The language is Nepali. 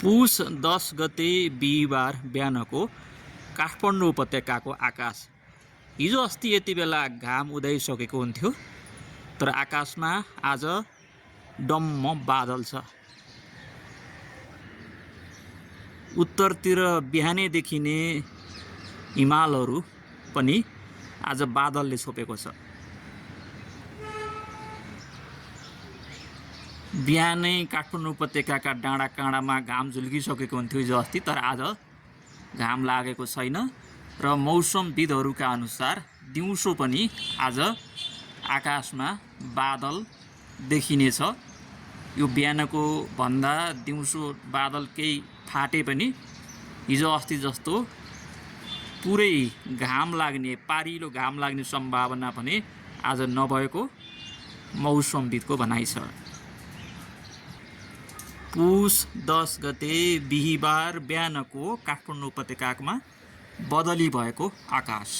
पुस 10 गते बिहिबार बिहानको काठमाडौँ उपत्यकाको आकाश हिजो अस्ति यति बेला घाम उदाइसकेको हुन्थ्यो, तर आकाशमा आज डम्म बादल छ। उत्तरतिर बिहानै देखिने हिमालहरू पनि आज बादलले छोपेको छ। बिहानै काठमाडौँ उपत्यकाका डाँडा काँडामा घाम झुल्किसकेको हुन्थ्यो हिजो अस्ति, तर आज घाम लागेको छैन र मौसमविदहरूका अनुसार दिउँसो पनि आज आकाशमा बादल देखिनेछ। यो बिहानको भन्दा दिउँसो बादल केही फाटे पनि हिजो अस्ति जस्तो पुरै घाम लाग्ने, पारिलो घाम लाग्ने सम्भावना पनि आज नभएको मौसमविदको भनाइ छ। पुस 10 गते बिहिबार बिहानको काठमाडौँ उपत्यकामा बदली भएको आकाश।